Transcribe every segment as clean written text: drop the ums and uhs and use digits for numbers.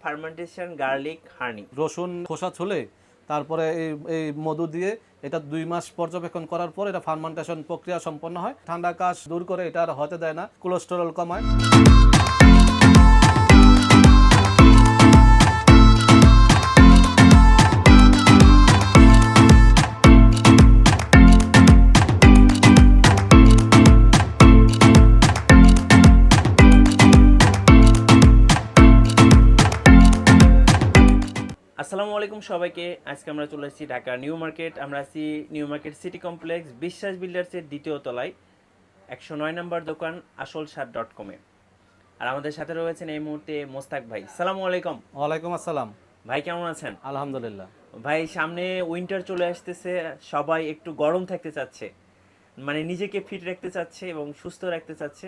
Fermentation garlic হানি। রসুন খোসা ছুলে তারপরে এই মধু দিয়ে এটা 2 মাস পর্যবেক্ষণ করার পর এটা ফার্মেন্টেশন প্রক্রিয়া সম্পন্ন হয়। ঠান্ডা কাশ দূর করে এটা আর হতে দেয় না, কোলেস্টেরল কমায়। আসসালামু আলাইকুম সবাইকে। আজকে আমরা চলে এসেছি ঢাকা নিউ মার্কেট। আমরা আছি নিউ মার্কেট সিটি কমপ্লেক্স বিশ্বাস বিল্ডার্সের দ্বিতীয় তলায় 109 নম্বর দোকান আসলসাদ.com-এ। আর আমাদের সাথে রয়েছেন এই মুহূর্তে মোস্তাক ভাই। আসসালামু আলাইকুম। ওয়ালাইকুম আসসালাম। ভাই কেমন আছেন? আলহামদুলিল্লাহ। ভাই সামনে উইন্টার চলে আসতেছে, সবাই একটু গরম থাকতে চাচ্ছে, মানে নিজেকে ফিট রাখতে চাচ্ছে এবং সুস্থ রাখতে চাচ্ছে।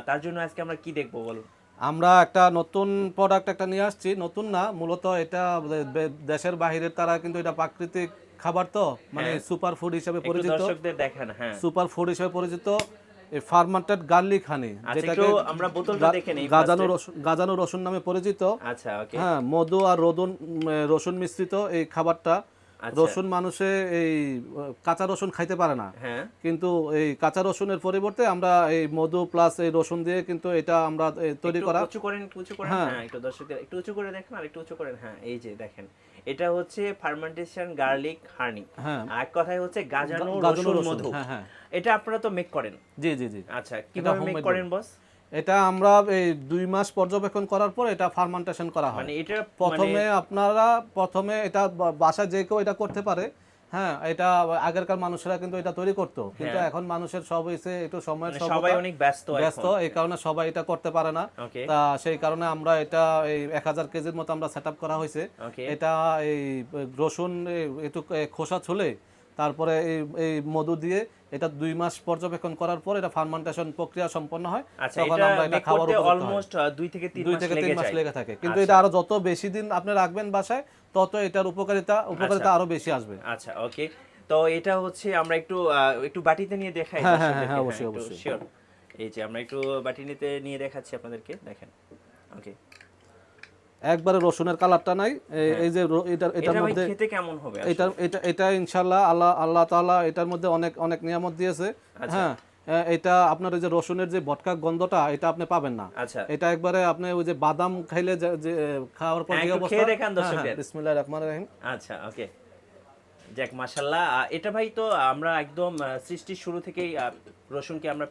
তার জন্য আজকে আমরা কি দেখবো বলুন? আমরা একটা নতুন প্রোডাক্ট একটা নিয়ে আসছি। নতুন না, মূলত এটা দেশের বাইরের তারা কিন্তু এটা প্রাকৃতিক খাবার, তো মানে সুপার ফুড হিসেবে পরিচিত। দর্শকদের দেখেন, হ্যাঁ, সুপার ফুড হিসেবে পরিচিত এই ফার্মেন্টেড গার্লিক হানি, যেটাকে আমরা বোতলটা দেখে নেই, গাজানো রসুন নামে পরিচিত। আচ্ছা, ওকে। হ্যাঁ, মধু আর রসুন মিশ্রিত এই খাবারটা। রসুন মানুষে এই কাঁচা রসুন খাইতে পারে না, কিন্তু এই কাঁচা রসুনের পরিবর্তে আমরা এই মধু প্লাস এই রসুন দিয়ে কিন্তু এটা আমরা তৈরি করা। উঁচু করেন, হ্যাঁ, একটু দর্শকদের একটু উঁচু করে দেখেন, আর একটু উঁচু করেন। হ্যাঁ, এই যে দেখেন, এটা হচ্ছে ফার্মেন্টেশন গার্লিক হানি। এক কথায় হচ্ছে গাজানো রসুন মধু। এটা আপনারা তো মেক করেন? জি জি জি। আচ্ছা, কিভাবে মেক করেন বস? এটা আমরা এই 2 মাস পর্যবেক্ষণ করার পর এটা ফার্মেন্টেশন করা হয়। মানে এটা প্রথমে এটা বাসায় যে কেউ এটা করতে পারে। হ্যাঁ, এটা আগেরকার মানুষেরা কিন্তু এটা তৈরি করতো, কিন্তু এখন মানুষের সব হইছে একটু সময়ের, সবাই অনেক ব্যস্ত, এই কারণে সবাই এটা করতে পারে না। তা সেই কারণে আমরা এটা এই 1000 কেজির মতো আমরা সেটআপ করা হয়েছে। এটা এই রসুন একটু খোসা ছুলে তারপরে এই মধু দিয়ে এটা 2 মাস পর্যবেক্ষণ করার পর এটা ফার্মেন্টেশন প্রক্রিয়া সম্পন্ন হয়। তখন আমরা এটা খাওয়ার উপযুক্ত হয়। অলমোস্ট 2 থেকে 3 মাস লেগে থাকে, কিন্তু এটা আরো যত বেশি দিন আপনি রাখবেন বাসায়, তত এটার উপকারিতা আরো বেশি আসবে। আচ্ছা, ওকে। তো এটা হচ্ছে আমরা একটু বাটিতে নিয়ে দেখাই। হ্যাঁ, অবশ্যই অবশ্যই। শিওর। এই যে আমরা একটু বাটিতে নিয়ে দেখাচ্ছি আপনাদেরকে, দেখেন। ওকে, একবারে রসুনের কালারটা নাই। এই যে এটার মধ্যে খেতে কেমন হবে? এটা ইনশাআল্লাহ আল্লাহ তাআলা এটার মধ্যে অনেক নিয়ামত দিয়েছে। হ্যাঁ, এটা আপনার ওই যে রসুনের যে ভটকা গন্ধটা এটা আপনি পাবেন না। এটা একবারে আপনি ওই যে বাদাম খাইলে যে খাওয়ার পর কি অবস্থা, খেয়ে দেখেন দর্শকদের। বিসমিল্লাহির রহমানির রহিম। আচ্ছা, ওকে, যাক, মাশাআল্লাহ। এটা ভাই তো আমরা একদম সৃষ্টির শুরু থেকেই রসুনকে আমরা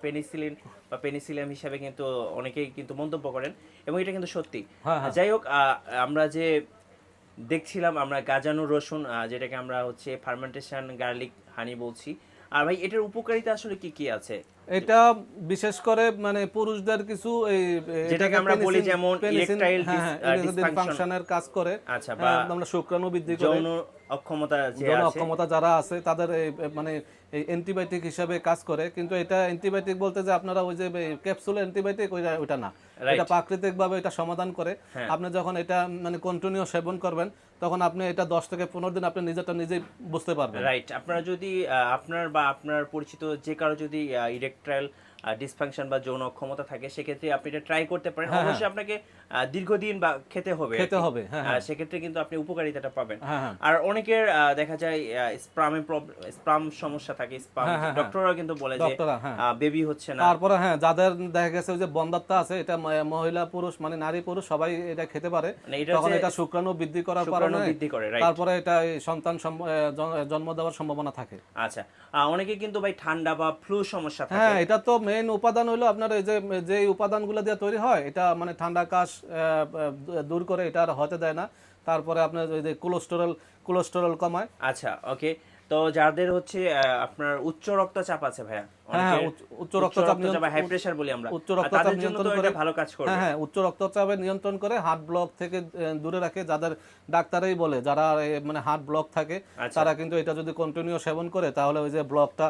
পেনিসিলিয়াম হিসাবে কিন্তু অনেকেই কিন্তু মন্তব্য করেন, এবং এটা কিন্তু সত্যি। যাই হোক, আমরা যে দেখছিলাম আমরা গাজানো রসুন, যেটাকে আমরা হচ্ছে ফার্মেন্টেশন গার্লিক হানি বলছি। আর ভাই এটার উপকারিতা আসলে কি কি আছে? এটা বিশেষ করে মানে পুরুষদের কিছু এই যেটাকে আমরা বলি যেমন ইরেকটাইল ডিসফাংশনের কাজ করে। আচ্ছা, বা আমরা শুক্রাণু বৃদ্ধি করে, যৌন অক্ষমতা যারা আছে তাদের মানে এই অ্যান্টিবায়োটিক হিসেবে কাজ করে। কিন্তু এটা অ্যান্টিবায়োটিক বলতে যে আপনারা ওই যে ক্যাপসুল অ্যান্টিবায়োটিক ওইটা না, এটা প্রাকৃতিক ভাবে এটা সমাধান করে। আপনি যখন এটা মানে কন্টিনিউ সেবন করবেন, তখন আপনি এটা 10 থেকে 15 দিন আপনি নিজেই বুঝতে পারবেন। রাইট। আপনারা যদি আপনার পরিচিত যে কারো যদি ইরেকটাইল ডিসফাংশন বা যৌন অক্ষমতা থাকে, সেক্ষেত্রে আপনি এটা ট্রাই করতে পারেন। অবশ্যই আপনাকে দীর্ঘদিন বা খেতে হবে। সেক্ষেত্রে কিন্তু আপনি উপকারিতাটা পাবেন। আর অনেকের দেখা যায় স্পাম সমস্যা থাকে, ডক্টররা কিন্তু বলে যে বেবি হচ্ছে না। তারপরে যাদের দেখা গেছে যে বন্ধাত্ব আছে, এটা মহিলা পুরুষ মানে নারী পুরুষ সবাই এটা খেতে পারে। তখন এটা শুক্রাণু বৃদ্ধি করার কারণে তারপরে এটা সন্তান জন্ম দেওয়ার সম্ভাবনা থাকে। আচ্ছা, অনেকে কিন্তু ভাই ঠান্ডা বা ফ্লু সমস্যা থাকে। হ্যাঁ, এটা তো মেইন উপাদান হলো আপনার এই যে উপাদানগুলো দিয়ে তৈরি হয়, এটা মানে ঠান্ডা কাশ দূর করে, এটা আর হতে দেয় না। তারপরে আপনার ওই যে কোলেস্টেরল কমায়। আচ্ছা, ওকে। তো যাদের হচ্ছে আপনার উচ্চ রক্তচাপ আছে ভাইয়া, উচ্চ রক্তচাপ হাই প্রেসার বলি আমরা, উচ্চ রক্তচাপ নিয়ন্ত্রণ করে ভালো কাজ করে। হ্যাঁ, উচ্চ রক্তচাপে নিয়ন্ত্রণ করে, হার্ট ব্লক থেকে দূরে রাখে। যাদের ডাক্তারই বলে যারা মানে হার্ট ব্লক থাকে, তারা কিন্তু এটা যদি কন্টিনিউ সেবন করে, তাহলে ওই যে ব্লকটা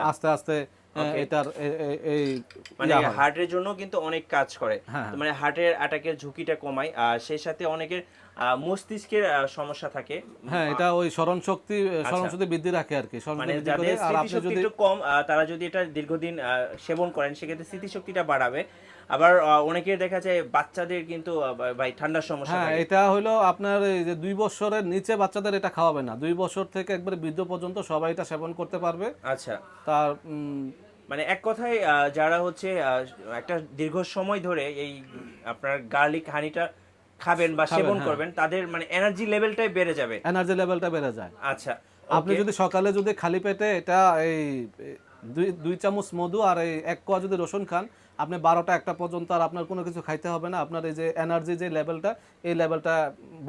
আস্তে আস্তে এটার এই মানে হার্টের জন্য কিন্তু অনেক কাজ করে। মানে হার্টের অ্যাটাকের ঝুঁকিটা কমায়। আর সেই সাথে অনেকের মস্তিষ্কের সমস্যা থাকে। হ্যাঁ, এটা ওই স্মরণ শক্তি বৃদ্ধি রাখে আর কি। মানে যাদের স্মৃতিশক্তি একটু কম, তারা যদি এটা দীর্ঘদিন সেবন করেন, সেক্ষেত্রে স্মৃতিশক্তিটা বাড়াবে। আবার অনেকের দেখা যায় বাচ্চাদের কিন্তু ভাই ঠান্ডার সমস্যা হ্যাঁ, থাকে। এটা হলো আপনার এই যে 2 বছরের নিচে বাচ্চাদের এটা খাওয়াবে না, 2 বছর থেকে একবারে বৃদ্ধ পর্যন্ত সবাই এটা সেবন করতে পারবে। আচ্ছা, তার মানে এক কথায় যারা হচ্ছে একটা দীর্ঘ সময় ধরে এই আপনার গার্লিক হানিটা খাবেন বা সেবন করবেন তাদের মানে এনার্জি লেভেলটাই বেড়ে যাবে, এনার্জি লেভেলটা বেড়ে যায়। আচ্ছা, আপনি যদি সকালে যদি খালি পেটে এটা এই 2 চামচ মধু আর এই 1 কোয়া যদি রসুন খান, আপনি 12টা 1টা পর্যন্ত আর আপনার কোনো কিছু খাইতে হবে না, আপনার এই যে এনার্জি যে লেভেলটা এই লেভেলটা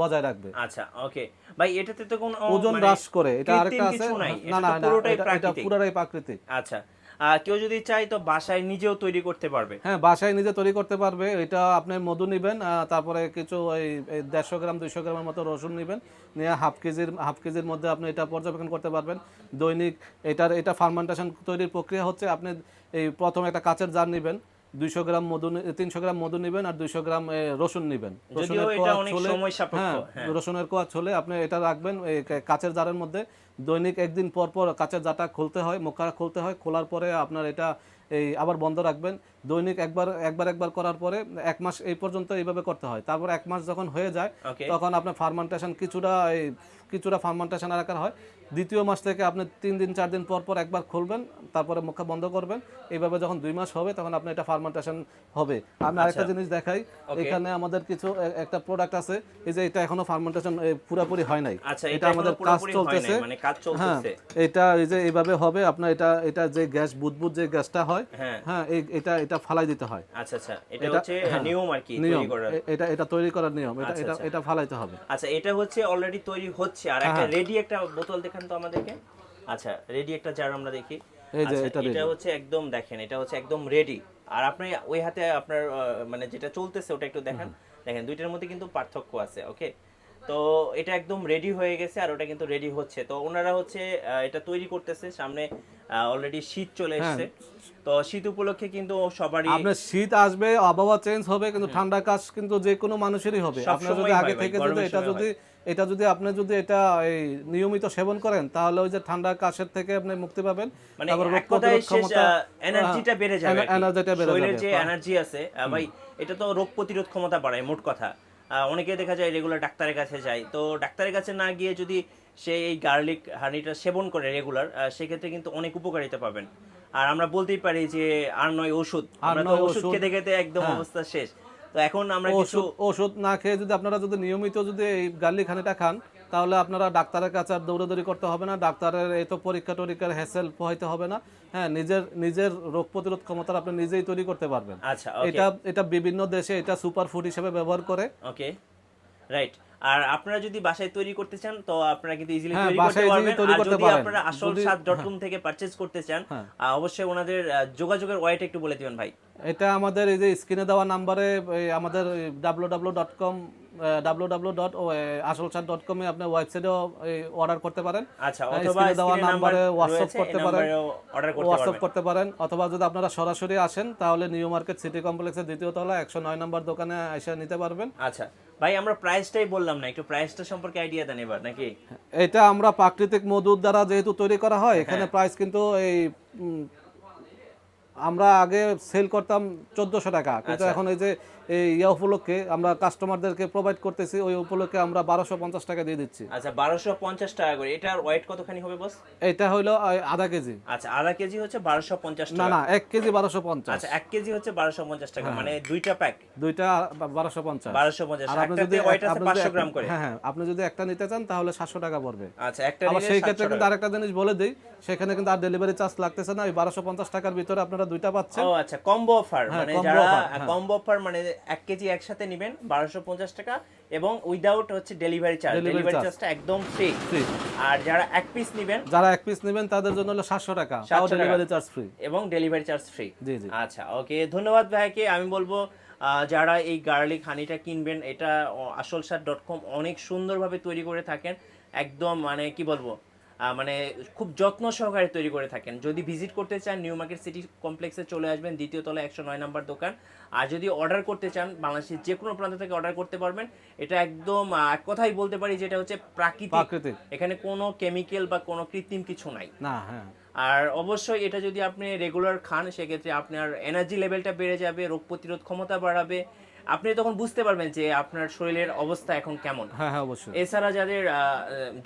বজায় রাখবে। আচ্ছা, ওকে ভাই, এটাতে তো কোনো ওজন মানে হ্রাস করে, এটা কৃত্রিম আরেকটা আছে। কিছু নাই, না এটা না তো পুরোটাই এটা প্রাকৃতিক। পুরোটাই প্রাকৃতিক। আচ্ছা, কেউ যদি চায় তো বাসায় নিজেও তৈরি করতে পারবে। হ্যাঁ, বাসায় নিজে তৈরি করতে পারবে। এটা আপনি মধু নেবেন, তারপরে কিছু এই 150 গ্রাম 200 গ্রামের মতো রসুন নেবেন, নিয়ে হাফ কেজির মধ্যে আপনি এটা পর্যবেক্ষণ করতে পারবেন দৈনিক। এটা ফার্মেন্টেশন তৈরির প্রক্রিয়া হচ্ছে, আপনি এই প্রথম একটা কাচের জার নেবেন, 200 গ্রাম মধু 300 গ্রাম মধু নেবেন আর 200 গ্রাম রসুন নেবেন। যদিও এটা অনেক সময় সাপেক্ষ। হ্যাঁ, রসুনের কোয়া ছলে আপনি এটা রাখবেন এই কাচের জারের মধ্যে। দৈনিক একদিন পর পর কাচের জারটা খুলতে হয়, মুখটা খুলতে হয়, খোলার পরে আপনার এটা এই আবার বন্ধ রাখবেন। দৈনিক একবার করার পরে 1 মাস এই পর্যন্ত এইভাবে করতে হয়। তারপর 1 মাস যখন হয়ে যায় তখন আপনার ফার্মেন্টেশন কিছুটা ফার্মেন্টেশন আকার হয়। দ্বিতীয় মাস থেকে আপনি 3 দিন 4 দিন পর পর একবার খুলবেন, তারপরে মুখটা বন্ধ করবেন। এইভাবে যখন 2 মাস হবে তখন আপনি এটা ফার্মেন্টেশন হবে। আমি আরেকটা জিনিস দেখাই, এখানে আমাদের কিছু একটা প্রোডাক্ট আছে, এই যে এটা এখনো ফার্মেন্টেশন পুরোপুরি হয় নাই। আচ্ছা, এটা আমাদের কাজ চলতেছে, মানে কাজ চলতেছে। এটা এই যে এইভাবে হবে আপনার, এটা যে গ্যাস বুদবুদ যে গ্যাসটা হয়, হ্যাঁ এটা ফালাই দিতে হয়। আচ্ছা আচ্ছা, এটা হচ্ছে নিয়ম আর কি তৈরি করার। এটা তৈরি করার নিয়ম, এটা ফালাইতে হবে। আচ্ছা, এটা হচ্ছে অলরেডি তৈরি হচ্ছে। আর একটা রেডি একটা বোতল দেখান তো আমাদেরকে। আচ্ছা, রেডি একটা জার আমরা দেখি। এই যে এটা হচ্ছে একদম, দেখেন এটা হচ্ছে একদম রেডি। আর আপনি ওই হাতে আপনার মানে যেটা চলতেছে ওটা একটু দেখেন, দেখেন দুইটার মধ্যে কিন্তু পার্থক্য আছে। ওকে, তো এটা একদম রেডি হয়ে গেছে আর ওটা কিন্তু রেডি হচ্ছে। তো ওনারা হচ্ছে এটা তৈরি করতেছে। সামনে অলরেডি শীত চলে এসেছে, তো শীত উপলক্ষে কিন্তু সবারই আপনার শীত আসবে, আবহাওয়া চেঞ্জ হবে, কিন্তু ঠান্ডা কাশ কিন্তু যে কোনো মানুষেরই হবে। আপনার যদি আগে থেকে যদি আপনি যদি এটা এই নিয়মিত সেবন করেন, তাহলে ওই যে ঠান্ডা কাশের থেকে আপনি মুক্তি পাবেন। মানে তারপর রোগ এক কথায় প্রতিরোধ ক্ষমতা, এনার্জিটা বেড়ে যাবে, এনার্জিটা বেড়ে যাবে। শরীরের যে এনার্জি আছে ভাই, এটা তো রোগ প্রতিরোধ ক্ষমতা বাড়ায় মোট কথা। অনেকে দেখা যায় রেগুলার ডাক্তারের কাছে যায়, তো ডাক্তারের কাছে না গিয়ে যদি সে এই গার্লিক হানিটা সেবন করে রেগুলার, সেক্ষেত্রে কিন্তু অনেক উপকারিতা পাবেন। আর আমরা বলতেই পারি যে আর নয় ওষুধ, আমরা তো ওষুধ খেতে খেতে একদম অবস্থা শেষ। তো এখন আমরা কিছু ওষুধ না খেয়ে যদি আপনারা যদি নিয়মিত যদি এই গার্লিক হানিটা খান, তাহলে আপনারা ডাক্তারের কাছে আর দৌড়াদৌড়ি করতে হবে না, ডাক্তারের এই তো পরীক্ষা টরীক্ষার হ্যাসেল পোহাইতে হবে না। হ্যাঁ, নিজের রোগ প্রতিরোধ ক্ষমতা আপনি নিজেই তৈরি করতে পারবেন। আচ্ছা, এটা বিভিন্ন দেশে এটা সুপার ফুড হিসেবে ব্যবহার করে। ওকে, রাইট। আর আপনারা যদি বাসায় তৈরি করতে চান তো আপনারা কিন্তু ইজিলি হ্যাঁ, তৈরি বাসায় করতে পারবেন। তৈরি আর করতে যদি পারেন। আপনারা asolsat.com থেকে পারচেজ করতে চান, অবশ্যই ওনাদের যোগাযোগের ওয়েটা একটু বলে দিবেন ভাই। এটা আমাদের এই যে স্ক্রিনে দেওয়া নাম্বারে আমাদের www.asolsat.com এ আপনি ওয়েবসাইটেও অর্ডার করতে পারেন। আচ্ছা, অথবা স্ক্রিনে দেওয়া স্ক্রিনে নাম্বারে হোয়াটসঅ্যাপ হোয়াটসঅ্যাপ করতে পারেন, অথবা যদি আপনারা সরাসরি আসেন তাহলে নিউ মার্কেট সিটি কমপ্লেক্সের 2য় তলা 109 নম্বর দোকানে এসে নিতে পারবেন। আচ্ছা ভাই, আমরা প্রাইসটাই বললাম না, একটু প্রাইসটা সম্পর্কে আইডিয়া দেন এবার নাকি? এটা আমরা প্রাকৃতিক মধুর দ্বারা যেহেতু তৈরি করা হয়, এখানে প্রাইস কিন্তু এই আমরা আগে সেল করতাম 1400 টাকা, কিন্তু এখন এই যে এই উপলক্ষে আমরা কাস্টমারদেরকে প্রোভাইড করতেছি, ওই উপলক্ষে আমরা 1250 টাকা দিয়ে দিচ্ছি। আচ্ছা, 1250 টাকা করে। এটার ওয়েট কতখানি হবে বস? এটা হলো আধা কেজি। আচ্ছা, আধা কেজি হচ্ছে 1250 টাকা। না 1 কেজি 1250। আচ্ছা, 1 কেজি হচ্ছে 1250 টাকা, মানে দুইটা প্যাক, দুইটা 1250। 1250, একটাতে ওয়েট আছে 500 গ্রাম করে। হ্যাঁ, আপনি যদি একটা নিতে চান তাহলে 700 টাকা পড়বে। আচ্ছা, একটা আবার নিলে সেই ক্ষেত্রে কিন্তু আরেকটা জিনিস বলে দেই, সেখানে কিন্তু আর ডেলিভারি চার্জ লাগতেছে না। ওই 1250 টাকার ভিতরে আপনারা দুইটা পাচ্ছেন। ও আচ্ছা, কম্বো অফার, মানে যারা কম্বো অফার মানে 1 কেজি একসাথে নেবেন 1250 টাকা, এবং উইদাউট হচ্ছে ডেলিভারি চার্জটা একদম ফ্রি। আর যারা এক পিস নেবেন তাদের জন্য হলো 700 টাকা, তাও ডেলিভারি চার্জ ফ্রি, এবং ডেলিভারি চার্জ ফ্রি। জি জি। আচ্ছা, ওকে, ধন্যবাদ ভাইকে। আমি বলবো যারা এই গার্লিক হানিটা কিনবেন, এটা asolsat.com অনেক সুন্দরভাবে তৈরি করে থাকেন, একদম মানে কি বলবো, মানে খুব যত্ন সহকারে তৈরি করে থাকেন। যদি ভিজিট করতে চান নিউ মার্কেট সিটি কমপ্লেক্সে চলে আসবেন, 2য় তলা 109 নম্বর দোকান। আর যদি অর্ডার করতে চান, বাংলাদেশের যে কোনো প্রান্ত থেকে অর্ডার করতে পারবেন। এটা একদম এক কথাই বলতে পারি যেটা হচ্ছে প্রাকৃতিক, এখানে কোনো কেমিক্যাল বা কোনো কৃত্রিম কিছু নাই। না, হ্যাঁ। আর অবশ্যই এটা যদি আপনি রেগুলার খান সেক্ষেত্রে আপনার এনার্জি লেভেলটা বেড়ে যাবে, রোগ প্রতিরোধ ক্ষমতা বাড়াবে, আপনি তখন বুঝতে পারবেন যে আপনার শরীরের অবস্থা এখন কেমন। হ্যাঁ হ্যাঁ অবশ্যই। এছাড়া যাদের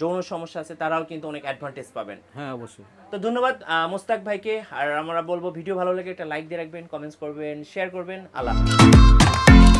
যৌন সমস্যা আছে তারাও কিন্তু অনেক অ্যাডভান্টেজ পাবেন। হ্যাঁ অবশ্যই। তো ধন্যবাদ মোস্তাক ভাইকে। আর আমরা বলবো ভিডিও ভালো লাগে একটা লাইক দিয়ে রাখবেন, কমেন্টস করবেন, শেয়ার করবেন। আল্লাহ হাফেজ।